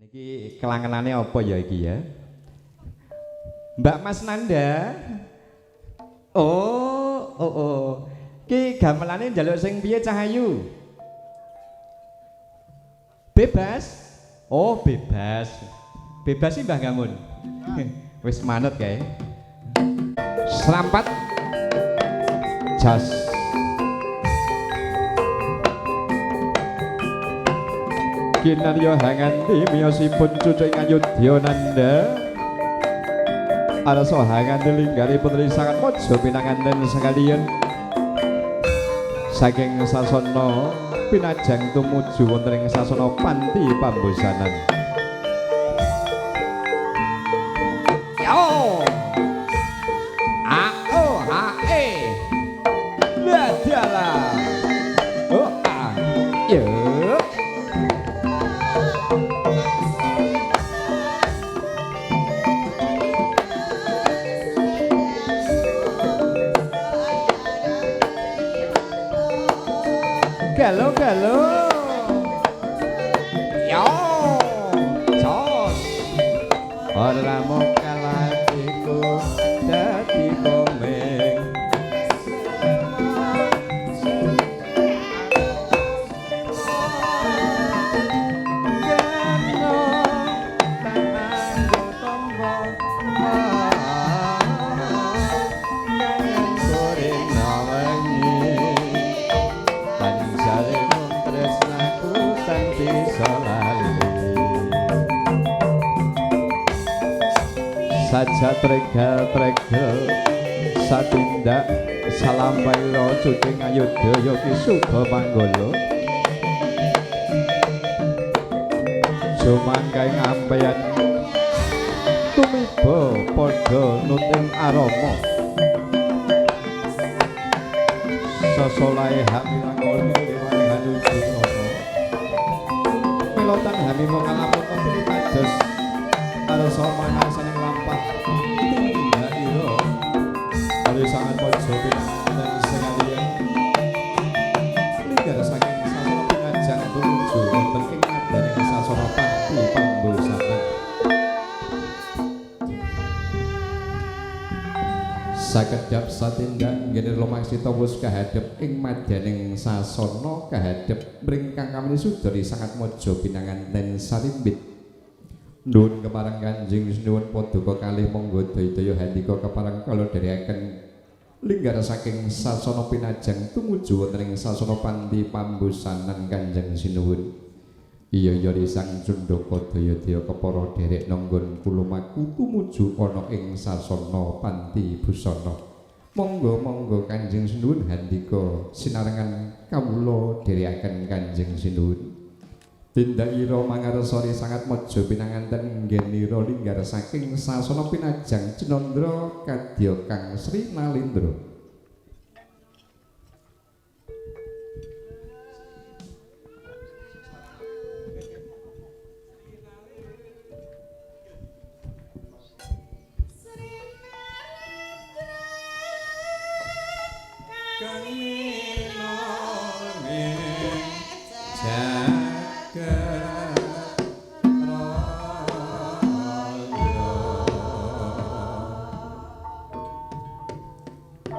Iki kelangenane apa ya iki ya? Mbak Mas Nanda. Oh. Ki gamelane njaluk sing piye Cahayu? Bebas. Oh, bebas. Bebas sih Mbah Gamun. Wis manut kae. Serampat. Jas. Kinarya hanganti miyosipun cucuk Ayodya Nanda. Arsa hanganti linggari putri sangat mojo pinanganten sekalian. Saking sasana pinajang tumuju wonten ing sasana Panti Pambusanan. Yo. Dadalah. Oh, yo. Galo yo jos ora mung kalatiku dadi komeng gano tak tombo kangen goreng nawangi panjale mung tresnaku tanti solali saja tregal satindak salampaira cucing Ayodya ki suda manggala sumangkaing ampeyan tumiba padha nuting arama sosolae hak milangkul dewane hanuju sono melotan hamimo ngalamun kepri kados arsa manasan ing lampah tindakira ari sangat pojo pinanganten sekalian linggar saking sasana pinajang tumuju wonten ing ngadaning sasana Panti Pambusanan. Sakedap satindak nggene lumaksita wus kahadep ing madyaning sasana kahadep mringkang kamani sudari sangat mojo pinanganten sarimbit nuwun kepareng Kanjeng nuwun paduka kalih monggo daya handika kepareng kala dherekaken linggar saking sasana pinajang tumuju wonten ing sasana Panti Pambusanan Kanjeng sinuwun. Iya risang Cundaka daya-daya kepara derek nanggon kulumaku tumuju ana ing sasana Panti Busana. Monggo Kanjeng sinuwun handika sinarengan kawula dherekaken Kanjeng sinuwun. Tindakira mangarsani sangat mojo pinanganten nggenira linggar saking sasana pinajang Cinandra kadya Kang Sri Nalindra.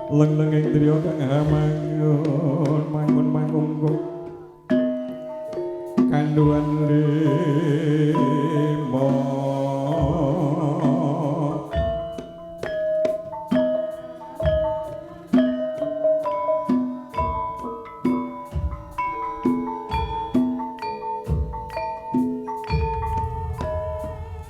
Leng-leng ing driya kang mangun mangungkuk kanduan limo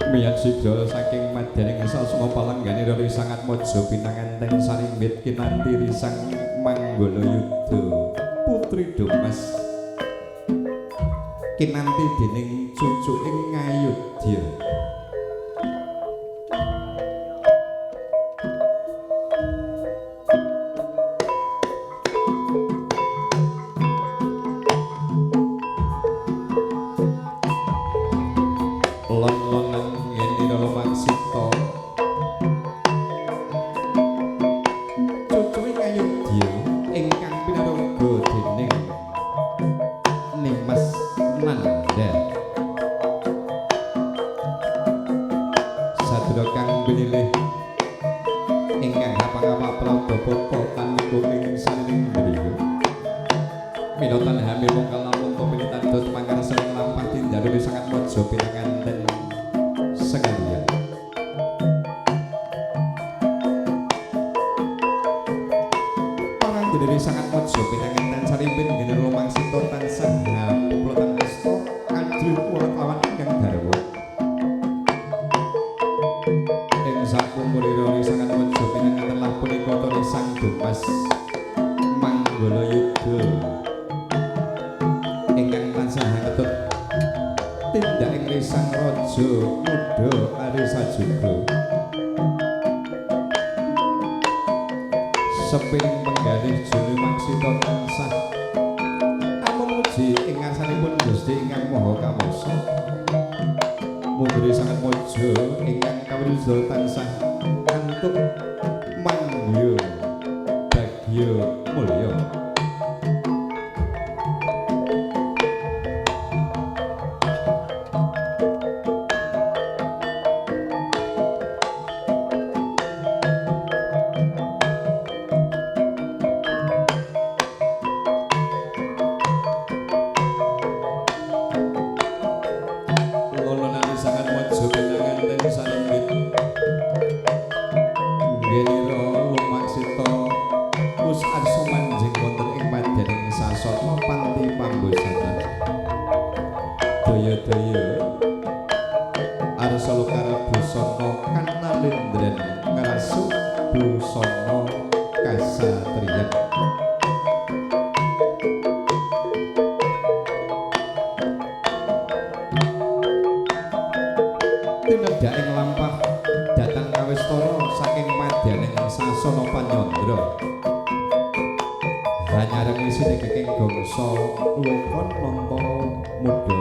miyat sidra saking madyaning sasana palanggane rari sangat mojo pinanganten sarimbit kinanti risang manggala yudha putri Domas kinanti dening cucuking Ayodya. Ingkang pinaraga dening Nimas Nanda sadra kang pinilih ingkang hapang-hapang Pradapata tanpa ing salining driya minotan hamil mongkal lampung pemilitan dos mangkarsa lampah tindalu sangat mojo pinanganten sekalian Diri sangat mojo pinanganten sarimpin gene lumangsita tansah haplotan asta ajrih kula lawan ingkang garwa ing sakumurira sangat mojo pinanganten lah punika tone sang dumas manggala yuda ingkang tansah ngetut tindak ing risang raja muda arisa juga sepiring penggalih julu maksita tansah amemuji ing ngarsanipun Gusti ingkang Maha Kawasa mugi sangat mojo ingkang kawruja tansah antuk mangya bagya mulya Hanya rengisi ing gongso lokon nanta muda